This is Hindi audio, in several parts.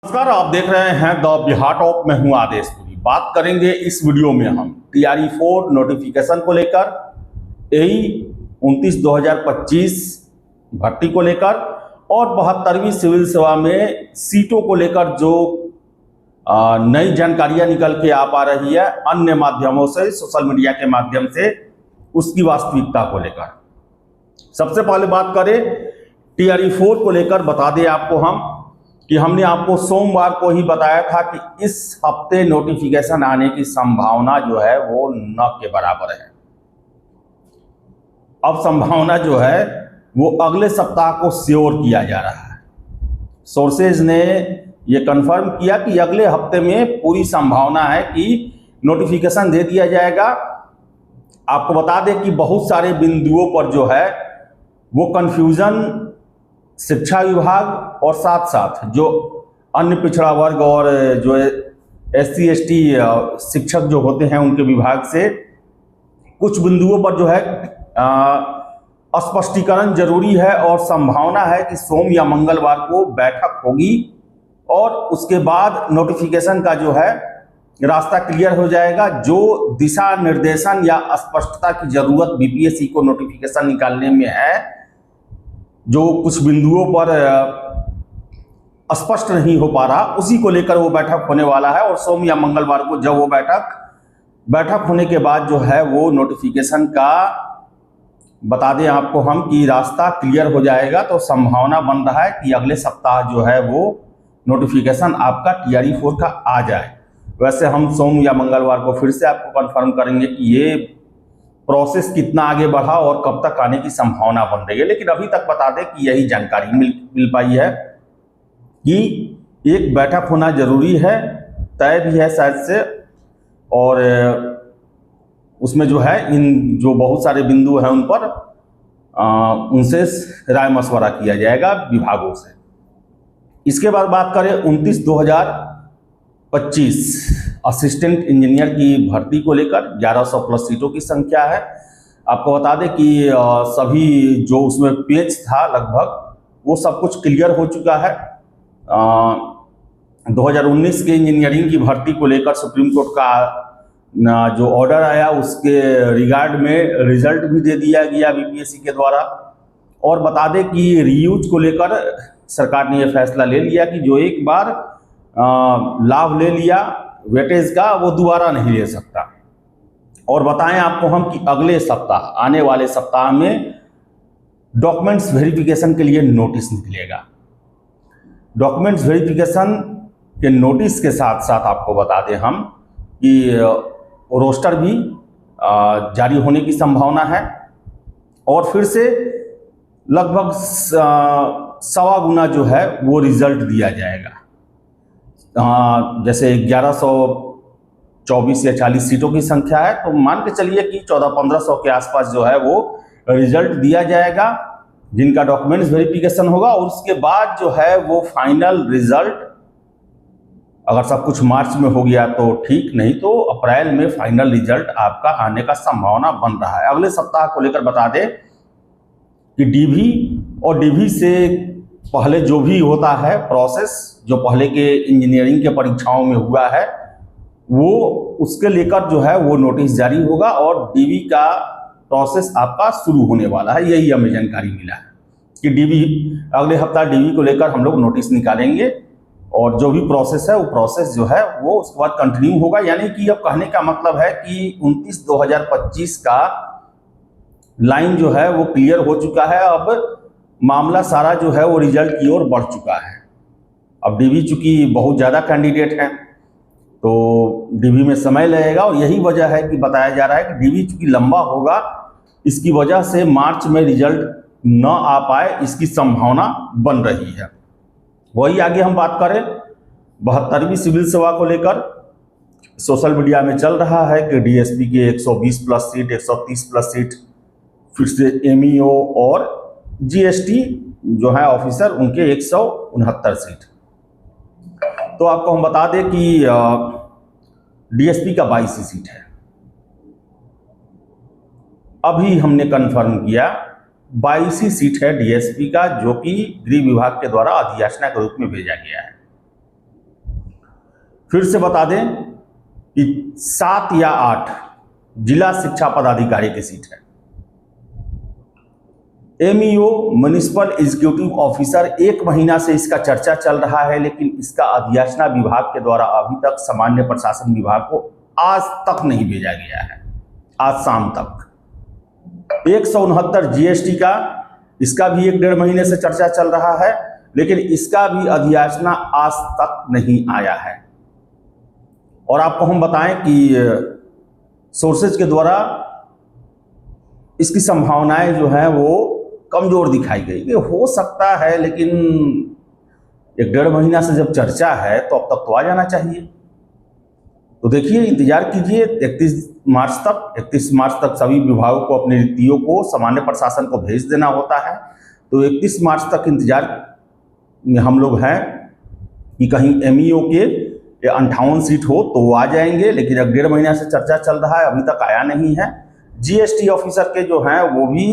नमस्कार, आप देख रहे हैं द बिहार टॉप। मैं हूं आदेश पुरी। बात करेंगे इस वीडियो में हम TRE-4 नोटिफिकेशन को लेकर, AE 29/2025 भर्ती को लेकर और 72वीं सिविल सेवा में सीटों को लेकर जो नई जानकारियां निकल के आ पा रही है अन्य माध्यमों से, सोशल मीडिया के माध्यम से, उसकी वास्तविकता को लेकर। सबसे पहले बात करें TRE-4 को लेकर, बता दें आपको हम कि हमने आपको सोमवार को ही बताया था कि इस हफ्ते नोटिफिकेशन आने की संभावना जो है वो न के बराबर है। अब संभावना जो है वो अगले सप्ताह को श्योर किया जा रहा है। सोर्सेज ने ये कंफर्म किया कि अगले हफ्ते में पूरी संभावना है कि नोटिफिकेशन दे दिया जाएगा। आपको बता दें कि बहुत सारे बिंदुओं पर जो है वो कंफ्यूजन शिक्षा विभाग और साथ साथ जो अन्य पिछड़ा वर्ग और जो SC ST शिक्षक जो होते हैं उनके विभाग से कुछ बिंदुओं पर जो है स्पष्टीकरण जरूरी है। और संभावना है कि सोम या मंगलवार को बैठक होगी और उसके बाद नोटिफिकेशन का जो है रास्ता क्लियर हो जाएगा। जो दिशा निर्देशन या स्पष्टता की जरूरत BPSC को नोटिफिकेशन निकालने में है, जो कुछ बिंदुओं पर स्पष्ट नहीं हो पा रहा, उसी को लेकर वो बैठक होने वाला है। और सोम या मंगलवार को जब वो बैठक होने के बाद जो है वो नोटिफिकेशन का बता दें आपको हम कि रास्ता क्लियर हो जाएगा। तो संभावना बन रहा है कि अगले सप्ताह जो है वो नोटिफिकेशन आपका TRE-4 का आ जाए। वैसे हम सोम या मंगलवार को फिर से आपको कंफर्म करेंगे कि ये प्रोसेस कितना आगे बढ़ा और कब तक आने की संभावना बन रही है। लेकिन अभी तक बता दें कि यही जानकारी मिल पाई है कि एक बैठक होना जरूरी है, तय भी है शायद से, और उसमें जो है इन जो बहुत सारे बिंदु हैं उन पर उनसे राय मशवरा किया जाएगा विभागों से। इसके बाद बात करें 29/2025 असिस्टेंट इंजीनियर की भर्ती को लेकर 1100 प्लस सीटों की संख्या है। आपको बता दें कि सभी जो उसमें पेज था लगभग वो सब कुछ क्लियर हो चुका है। 2019 के इंजीनियरिंग की भर्ती को लेकर सुप्रीम कोर्ट का जो ऑर्डर आया उसके रिगार्ड में रिजल्ट भी दे दिया गया BPSC के द्वारा। और बता दें कि रीयूज को लेकर सरकार ने यह फैसला ले लिया कि जो एक बार लाभ ले लिया वेटेज का वो दोबारा नहीं ले सकता। और बताएं आपको हम कि अगले सप्ताह, आने वाले सप्ताह में डॉक्यूमेंट्स वेरिफिकेशन के लिए नोटिस निकलेगा। डॉक्यूमेंट्स वेरिफिकेशन के नोटिस के साथ साथ आपको बता दें हम कि रोस्टर भी जारी होने की संभावना है और फिर से लगभग 1.25 गुना जो है वो रिजल्ट दिया जाएगा। जैसे 1124 या 40 सीटों की संख्या है तो मान के चलिए कि 1400-1500 के आसपास जो है वो रिजल्ट दिया जाएगा जिनका डॉक्यूमेंट्स वेरिफिकेशन होगा। और उसके बाद जो है वो फाइनल रिजल्ट, अगर सब कुछ मार्च में हो गया तो ठीक, नहीं तो अप्रैल में फाइनल रिजल्ट आपका आने का संभावना बन रहा है। अगले सप्ताह को लेकर बता दें कि DV और DV से पहले जो भी होता है प्रोसेस, जो पहले के इंजीनियरिंग के परीक्षाओं में हुआ है, वो उसके लेकर जो है वो नोटिस जारी होगा और DV का प्रोसेस आपका शुरू होने वाला है। यही हमें जानकारी मिला है कि DV अगले हफ्ता DV को लेकर हम लोग नोटिस निकालेंगे और जो भी प्रोसेस है वो प्रोसेस जो है वो उसके बाद कंटिन्यू होगा। यानी कि अब कहने का मतलब है कि 29/2025 का लाइन जो है वो क्लियर हो चुका है। अब मामला सारा जो है वो रिजल्ट की ओर बढ़ चुका है। अब DV चूंकि बहुत ज़्यादा कैंडिडेट हैं तो DV में समय लगेगा और यही वजह है कि बताया जा रहा है कि DV चूंकि लंबा होगा, इसकी वजह से मार्च में रिजल्ट न आ पाए, इसकी संभावना बन रही है। वही आगे हम बात करें 72वीं सिविल सेवा को लेकर, सोशल मीडिया में चल रहा है कि DSP के 120 प्लस सीट, 130 प्लस सीट, फिर से MEO और GST जो है ऑफिसर उनके 169 सीट। तो आपको हम बता दें कि DSP का 22 सीट है। अभी हमने कंफर्म किया 22 सीट है DSP का, जो कि गृह विभाग के द्वारा अधियाचना के रूप में भेजा गया है। फिर से बता दें कि 7 या 8 जिला शिक्षा पदाधिकारी की सीट है। एमईओ म्युनिसिपल एग्जीक्यूटिव ऑफिसर 1 महीना से इसका चर्चा चल रहा है, लेकिन इसका अधियाचना विभाग के द्वारा अभी तक सामान्य प्रशासन विभाग को आज तक नहीं भेजा गया है। आज शाम तक 169 जीएसटी का, इसका भी 1-1.5 महीने से चर्चा चल रहा है, लेकिन इसका भी अधियाचना आज तक नहीं आया है। और आपको हम बताएं कि सोर्सेज के द्वारा इसकी संभावनाएं जो हैं वो कमजोर दिखाई गई कि हो सकता है, लेकिन 1-1.5 महीना से जब चर्चा है तो अब तक तो आ जाना चाहिए। तो देखिए, इंतजार कीजिए 31 मार्च तक सभी विभागों को अपनी रिक्तियों को सामान्य प्रशासन को भेज देना होता है। तो 31 मार्च तक इंतजार में हम लोग हैं कि कहीं एमईओ के 58 सीट हो तो वो आ जाएंगे, लेकिन 1-1.5 महीना से चर्चा चल रहा है, अभी तक आया नहीं है। जीएसटी ऑफिसर के जो हैं वो भी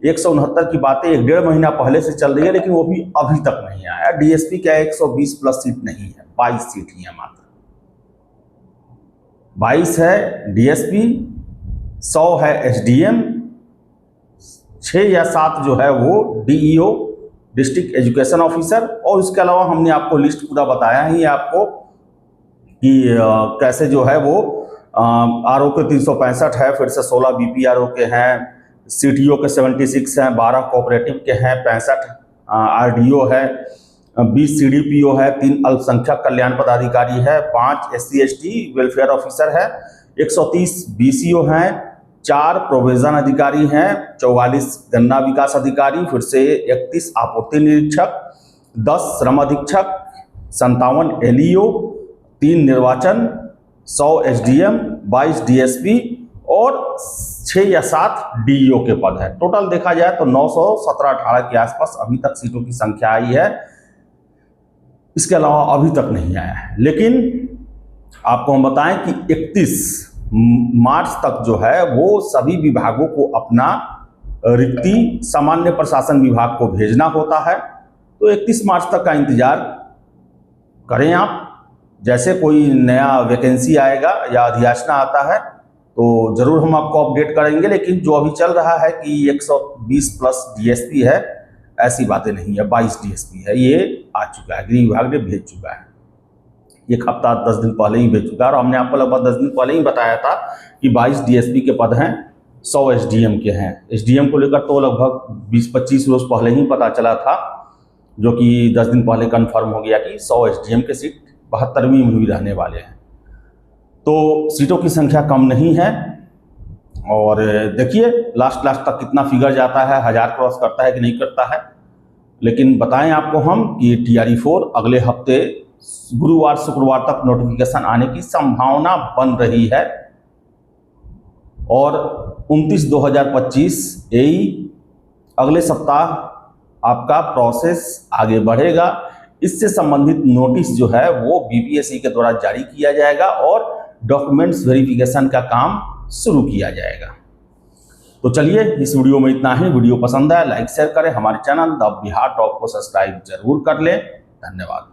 169 की बातें 1-1.5 महीना पहले से चल रही है, लेकिन वो भी अभी तक नहीं आया। डीएसपी क्या 120 प्लस सीट नहीं है, 22 सीट ही है, मात्र 22 है डीएसपी, 100 है एसडीएम, 6 या 7 जो है वो डीईओ डिस्ट्रिक्ट एजुकेशन ऑफिसर। और उसके अलावा हमने आपको लिस्ट पूरा बताया ही आपको कि कैसे जो है वो आरओ के 365 है, फिर से 16 बीपीआरओ के हैं, सीटीओ के 76 हैं, 12 कोऑपरेटिव के हैं, 65 आरडीओ है, 20 सीडीपीओ है, 3 अल्पसंख्यक कल्याण पदाधिकारी है, 5 एससी एसटी वेलफेयर ऑफिसर है, 130 बीसीओ हैं, 4 प्रोविजन अधिकारी हैं, 44 गन्ना विकास अधिकारी, फिर से 31 आपूर्ति निरीक्षक, 10 श्रम अधीक्षक, 57 एलईओ, 3 निर्वाचन, 100 एसडीएम, 22 डीएसपी और 6 या 7 डीईओ के पद है। टोटल देखा जाए तो 917-18 के आसपास अभी तक सीटों की संख्या आई है। इसके अलावा अभी तक नहीं आया है। लेकिन आपको हम बताएं कि 31 मार्च तक जो है वो सभी विभागों को अपना रिक्ति सामान्य प्रशासन विभाग को भेजना होता है। तो 31 मार्च तक का इंतजार करें आप। जैसे कोई नया वैकेंसी आएगा या अधियाचना आता है तो जरूर हम आपको अपडेट करेंगे, लेकिन जो अभी चल रहा है कि 120 प्लस डीएसपी है, ऐसी बातें नहीं है। 22 डीएसपी है, ये आ चुका है, गृह विभाग ने भेज चुका है, 1 हफ्ता 10 दिन पहले ही भेज चुका है। और हमने आपको लगभग 10 दिन पहले ही बताया था कि 22 डीएसपी के पद हैं, 100 एसडीएम के हैं। एसडीएम को लेकर तो लगभग 20-25 रोज पहले ही पता चला था, जो कि 10 दिन पहले कन्फर्म हो गया कि 100 एसडीएम के सीट 72वीं में भी रहने वाले हैं। तो सीटों की संख्या कम नहीं है। और देखिए लास्ट तक कितना फिगर जाता है, 1000 क्रॉस करता है कि नहीं करता है। लेकिन बताएं आपको हम कि TRE-4 अगले हफ्ते गुरुवार शुक्रवार तक नोटिफिकेशन आने की संभावना बन रही है। और 29/2025 यही अगले सप्ताह आपका प्रोसेस आगे बढ़ेगा। इससे संबंधित नोटिस जो है वो बीपीएससी के द्वारा जारी किया जाएगा और डॉक्यूमेंट्स वेरिफिकेशन का काम शुरू किया जाएगा। तो चलिए, इस वीडियो में इतना ही। वीडियो पसंद आया लाइक शेयर करें, हमारे चैनल द बिहार टॉप को सब्सक्राइब जरूर कर लें। धन्यवाद।